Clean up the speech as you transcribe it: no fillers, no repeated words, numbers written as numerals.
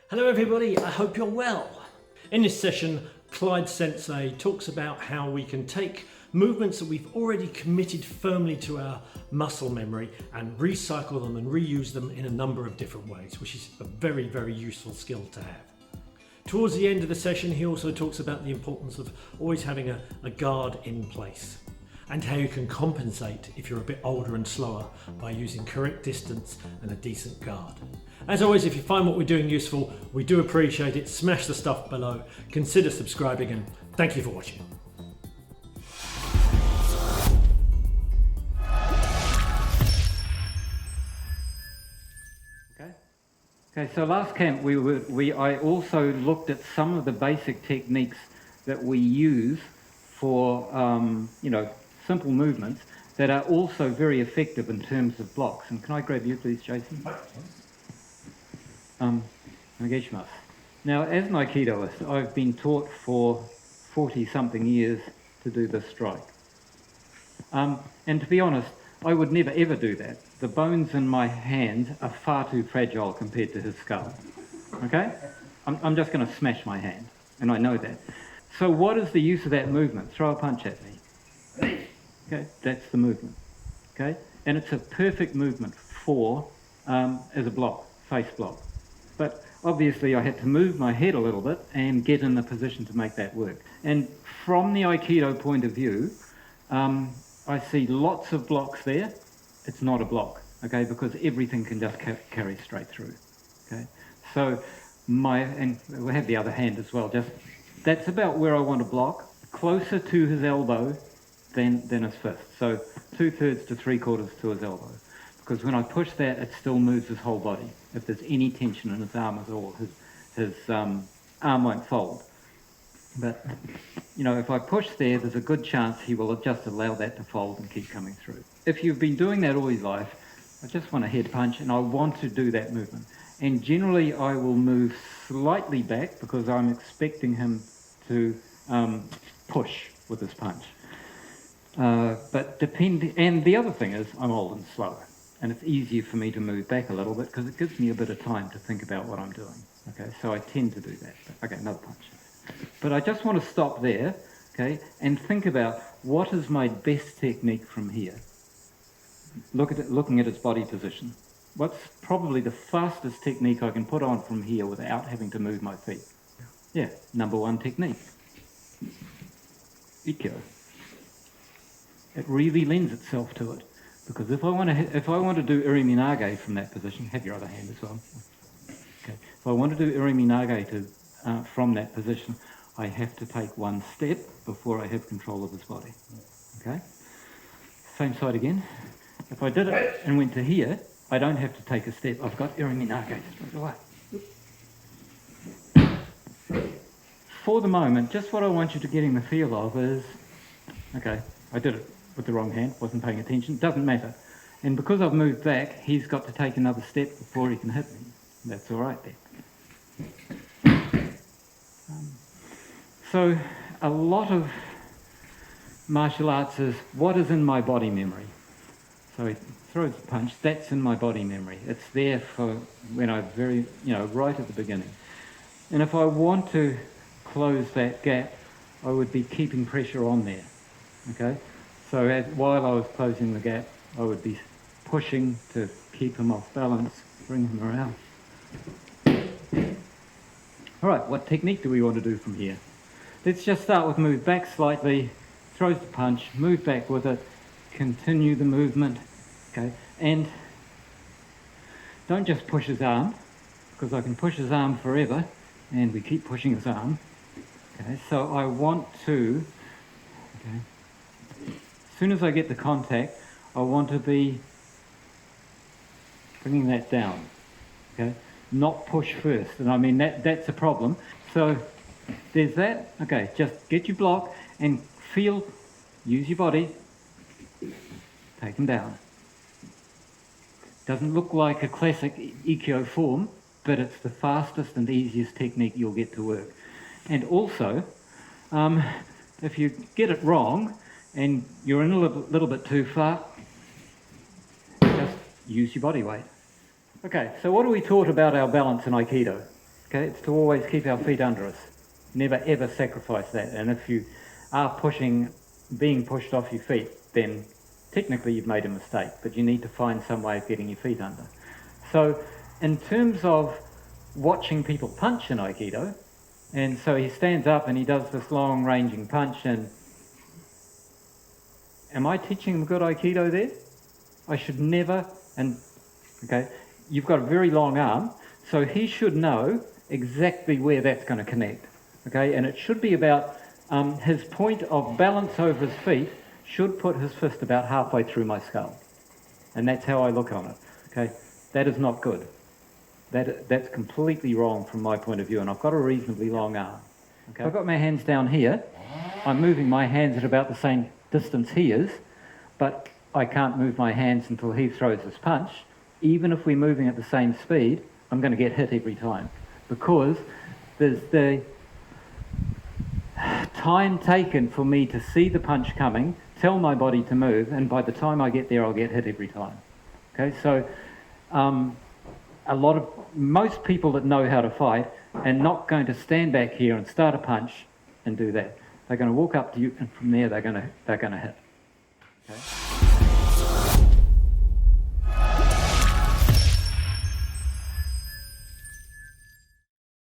Hello everybody, I hope you're well. In this session, Clyde Sensei talks about how we can take movements that we've already committed firmly to our muscle memory and recycle them and reuse them in a number of different ways, which is a very, very useful skill to have. Towards the end of the session, he also talks about the importance of always having a guard in place and how you can compensate if you're a bit older and slower by using correct distance and a decent guard. As always, if you find what we're doing useful, we do appreciate it. Smash the stuff below, consider subscribing, and thank you for watching. Okay, so last camp I also looked at some of the basic techniques that we use for simple movements that are also very effective in terms of blocks. And can I grab you please, Jason? Nageshimasu. Now, as an Aikidoist, I've been taught for 40-something years to do this strike. And to be honest, I would never ever do that. The bones in my hands are far too fragile compared to his skull. Okay? I'm just going to smash my hand, and I know that. So what is the use of that movement? Throw a punch at me. Okay, that's the movement. Okay? And it's a perfect movement for, as a block, face block. But obviously I had to move my head a little bit and get in the position to make that work. And from the Aikido point of view, I see lots of blocks there. It's not a block, okay, because everything can just carry straight through, okay. So and we'll have the other hand as well, that's about where I want to block, closer to his elbow than his fist. So 2/3 to 3/4 to his elbow. Because when I push that, it still moves his whole body. If there's any tension in his arm at all, his arm won't fold. But, if I push there, there's a good chance he will just allow that to fold and keep coming through. If you've been doing that all your life, I just want a head punch and I want to do that movement. And generally I will move slightly back because I'm expecting him to push with his punch. And the other thing is I'm old and slower. And it's easier for me to move back a little bit because it gives me a bit of time to think about what I'm doing. Okay, so I tend to do that. Okay, another punch. But I just want to stop there, okay, and think about what is my best technique from here. Looking at its body position. What's probably the fastest technique I can put on from here without having to move my feet? Yeah, number one technique. Ikkyo. It really lends itself to it. Because if I want to do iriminage from that position, have your other hand as well. Okay. If I want to do iriminage from that position, I have to take one step before I have control of his body. Okay? Same side again. If I did it and went to here, I don't have to take a step. I've got iriminage straight away. For the moment, just what I want you to get in the feel of is, okay, I did it with the wrong hand, wasn't paying attention, doesn't matter. And because I've moved back, he's got to take another step before he can hit me. That's all right there. So a lot of martial arts is what is in my body memory. So he throws a punch, that's in my body memory. It's there for when I right at the beginning. And if I want to close that gap, I would be keeping pressure on there, okay? So while I was closing the gap, I would be pushing to keep him off balance, bring him around. All right, what technique do we want to do from here? Let's just start with move back slightly, throws the punch, move back with it, continue the movement, okay? And don't just push his arm, because I can push his arm forever, and we keep pushing his arm. Okay, so I want to, okay, as soon as I get the contact, I want to be bringing that down, okay? Not push first, and I mean that's a problem. So there's that. Okay, just get your block and use your body, take him down. Doesn't look like a classic Ikkyo form, but it's the fastest and easiest technique you'll get to work. And also, if you get it wrong and you're in a little bit too far, just use your body weight. Okay, so what are we taught about our balance in Aikido? Okay, it's to always keep our feet under us. Never ever sacrifice that. And if you are being pushed off your feet, then technically you've made a mistake, but you need to find some way of getting your feet under. So in terms of watching people punch in Aikido, and so he stands up and he does this long ranging punch, and am I teaching him good Aikido there? I should never, okay, you've got a very long arm, so he should know exactly where that's going to connect, okay, and it should be about his point of balance over his feet should put his fist about halfway through my skull, and that's how I look on it, okay. That is not good. That's completely wrong from my point of view, and I've got a reasonably long arm. Okay? I've got my hands down here. I'm moving my hands at about the same distance he is, but I can't move my hands until he throws his punch. Even if we're moving at the same speed, I'm going to get hit every time, because there's the time taken for me to see the punch coming, tell my body to move, and by the time I get there, I'll get hit every time. Okay, so most people that know how to fight are not going to stand back here and start a punch and do that. They're going to walk up to you, and from there they're going to hit.